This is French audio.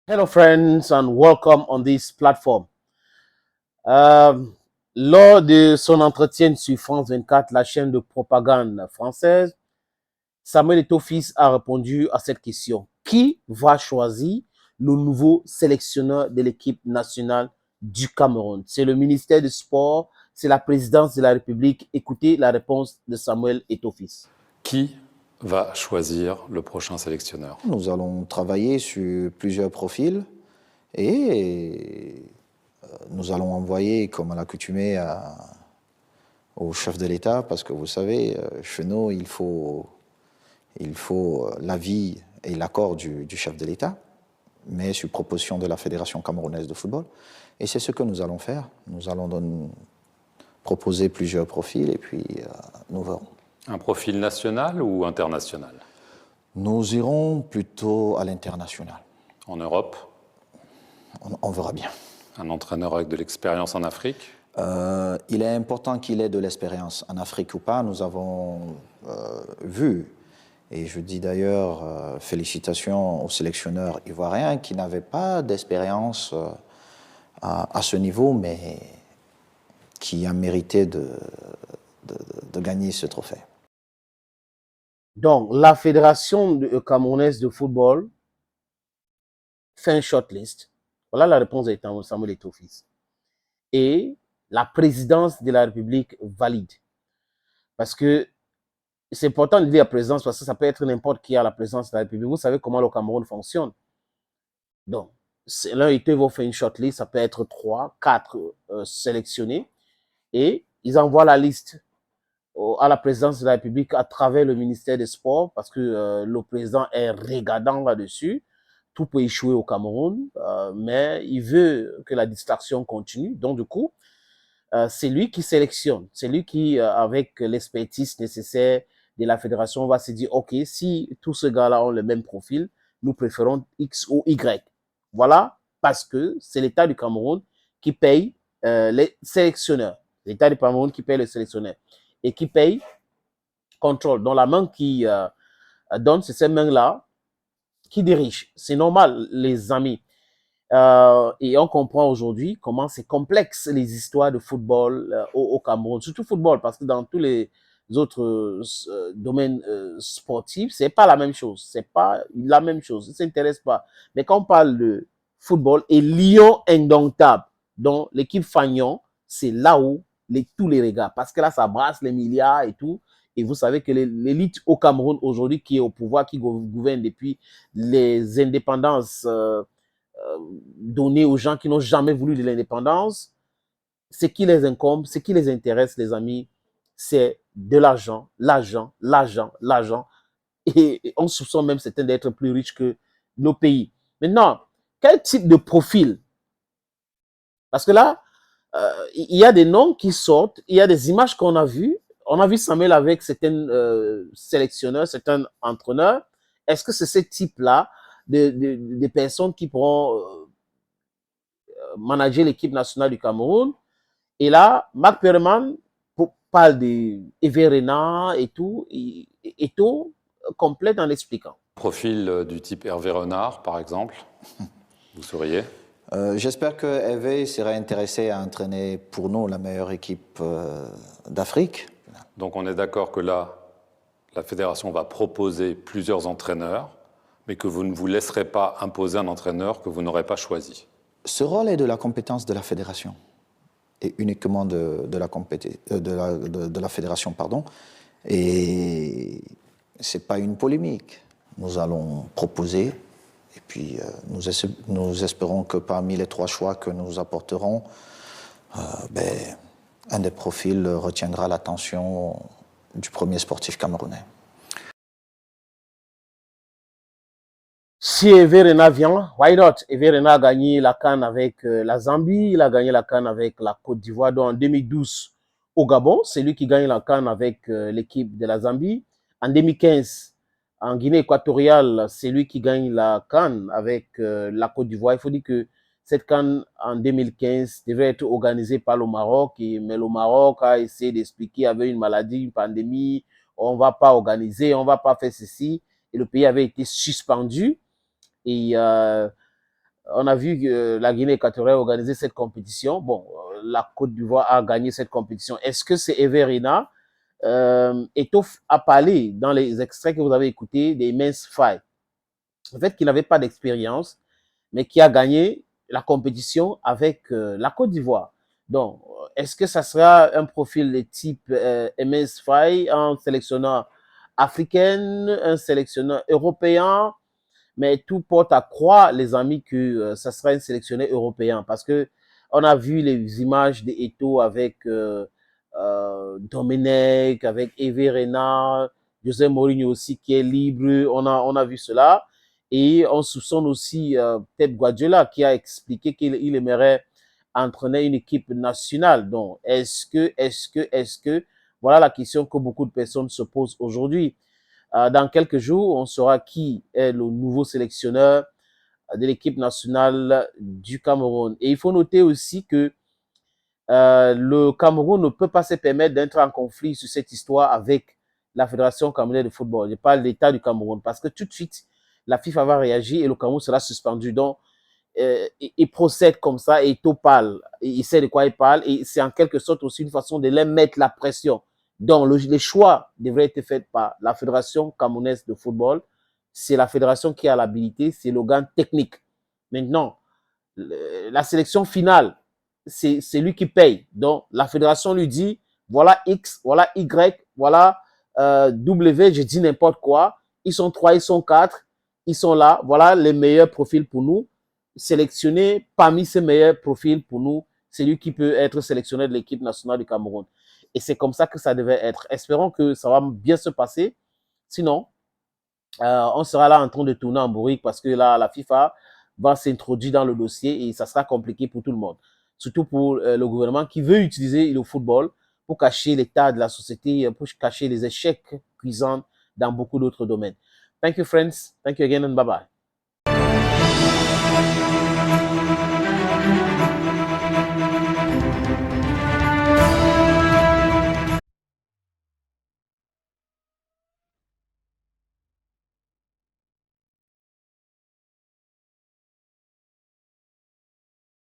Hello, friends, and welcome on this platform. Euh, Lors de son entretien sur France 24, la chaîne de propagande française, Samuel Eto'o-Fils a répondu à cette question. Qui va choisir le nouveau sélectionneur de l'équipe nationale du Cameroun? C'est le ministère du Sport, c'est la présidence de la République. Écoutez la réponse de Samuel Eto'o-Fils. Qui va choisir le prochain sélectionneur? Nous allons travailler sur plusieurs profils et nous allons envoyer, comme à l'accoutumée, au chef de l'État, parce que vous savez, chez nous, il faut l'avis et l'accord du chef de l'État, mais sur proposition de la Fédération camerounaise de football. Et c'est ce que nous allons faire. Nous allons proposer plusieurs profils et puis nous verrons. Un profil national ou international? Nous irons plutôt à l'international. En Europe? On verra bien. Un entraîneur avec de l'expérience en Afrique? Il est important qu'il ait de l'expérience en Afrique ou pas. Nous avons vu, et je dis d'ailleurs félicitations aux sélectionneurs ivoiriens qui n'avaient pas d'expérience à ce niveau, mais qui a mérité de gagner ce trophée. Donc, la Fédération camerounaise de football fait un shortlist. Voilà la réponse de Samuel Eto'o-Fils. Et la présidence de la République valide. Parce que c'est important de dire la présidence parce que ça peut être n'importe qui à la présidence de la République. Vous savez comment le Cameroun fonctionne. Donc, l'un et deux vont faire une shortlist, ça peut être 3, 4 sélectionnés. Et ils envoient la liste à la présidence de la République à travers le ministère des Sports parce que le président est regardant là-dessus. Tout peut échouer au Cameroun, mais il veut que la distraction continue. Donc, du coup, c'est lui qui sélectionne. C'est lui qui, avec l'expertise nécessaire de la fédération, va se dire, OK, si tous ces gars-là ont le même profil, nous préférons X ou Y. Voilà, parce que c'est l'État du Cameroun qui paye les sélectionneurs. L'État du Cameroun qui paye les sélectionneurs et qui paye contrôle. Dans la main qui donne, c'est ces mains-là qui dirigent. C'est normal, les amis. Et on comprend aujourd'hui comment c'est complexe les histoires de football au Cameroun, surtout football, parce que dans tous les autres domaines sportifs, c'est pas la même chose. C'est pas la même chose. Ils ne s'intéressent pas. Mais quand on parle de football et Lyon indomptable, donc l'équipe Fagnon, c'est là où tous les regards, parce que là, ça brasse les milliards et tout. Et vous savez que l'élite au Cameroun aujourd'hui qui est au pouvoir, qui gouverne depuis les indépendances donner aux gens qui n'ont jamais voulu de l'indépendance, ce qui les incombe, ce qui les intéresse, les amis, c'est de l'argent, l'argent, l'argent, l'argent. Et on soupçonne même certains d'être plus riches que nos pays. Maintenant, quel type de profil? Parce que là, il y a des noms qui sortent, il y a des images qu'on a vues. On a vu Samuel avec certains sélectionneurs, certains entraîneurs. Est-ce que c'est ce type-là de personnes qui pourront manager l'équipe nationale du Cameroun? Et là, Marc Perman parle d'Hervé Renard et tout, et tout complète en expliquant. Profil du type Hervé Renard, par exemple, vous sauriez? J'espère que Hervé serait intéressé à entraîner pour nous la meilleure équipe d'Afrique. Donc on est d'accord que là, la fédération va proposer plusieurs entraîneurs, mais que vous ne vous laisserez pas imposer un entraîneur que vous n'aurez pas choisi. Ce rôle est de la compétence de la fédération, et uniquement de la fédération, pardon. Et ce n'est pas une polémique. Nous allons proposer, et puis nous espérons que parmi les 3 choix que nous apporterons, un des profils retiendra l'attention du premier sportif camerounais. Si Hervé Renard vient, why not? Hervé Renard a gagné la CAN avec la Zambie, il a gagné la CAN avec la Côte d'Ivoire. Donc en 2012 au Gabon, c'est lui qui gagne la CAN avec l'équipe de la Zambie. En 2015, en Guinée équatoriale, c'est lui qui gagne la CAN avec la Côte d'Ivoire. Il faut dire que cette CAN en 2015 devait être organisée par le Maroc, mais le Maroc a essayé d'expliquer qu'il y avait une maladie, une pandémie, on ne va pas organiser, on ne va pas faire ceci. Et le pays avait été suspendu. Et On a vu que la Guinée équatoriale a organisé cette compétition. Bon, la Côte d'Ivoire a gagné cette compétition. Est-ce que c'est Hervé Renard? Eto'o a parlé dans les extraits que vous avez écoutés des Immense Five. En fait, qu'il n'avait pas d'expérience, mais qui a gagné la compétition avec la Côte d'Ivoire. Donc, est-ce que ça sera un profil de type Immense Five, un sélectionneur africain, un sélectionneur européen? Mais tout porte à croire, les amis, que ça sera un sélectionneur européen parce que on a vu les images de Eto'o avec Domenech, avec Hervé Renard, José Mourinho aussi qui est libre. On a vu cela. Et on soupçonne aussi Pep Guardiola qui a expliqué qu'il aimerait entraîner une équipe nationale. Donc, est-ce que, voilà la question que beaucoup de personnes se posent aujourd'hui. Dans quelques jours, on saura qui est le nouveau sélectionneur de l'équipe nationale du Cameroun. Et il faut noter aussi que le Cameroun ne peut pas se permettre d'entrer en conflit sur cette histoire avec la Fédération camerounaise de football. Je parle de l'État du Cameroun parce que tout de suite, la FIFA va réagir et le Cameroun sera suspendu. Donc, il procède comme ça et Eto'o parle. Il sait de quoi il parle et c'est en quelque sorte aussi une façon de les mettre la pression. Donc, les choix devraient être faits par la Fédération camerounaise de football. C'est la fédération qui a l'habilité, c'est l'organe technique. Maintenant, la sélection finale, c'est lui qui paye. Donc, la fédération lui dit, voilà X, voilà Y, voilà W, je dis n'importe quoi. Ils sont 3, ils sont 4, ils sont là. Voilà les meilleurs profils pour nous. Sélectionner parmi ces meilleurs profils pour nous, c'est lui qui peut être sélectionné de l'équipe nationale du Cameroun. Et c'est comme ça que ça devait être. Espérons que ça va bien se passer. Sinon, on sera là en train de tourner en bourrique parce que là, la FIFA va s'introduire dans le dossier et ça sera compliqué pour tout le monde. Surtout pour le gouvernement qui veut utiliser le football pour cacher l'état de la société, pour cacher les échecs cuisants dans beaucoup d'autres domaines. Thank you, friends. Thank you again and bye-bye.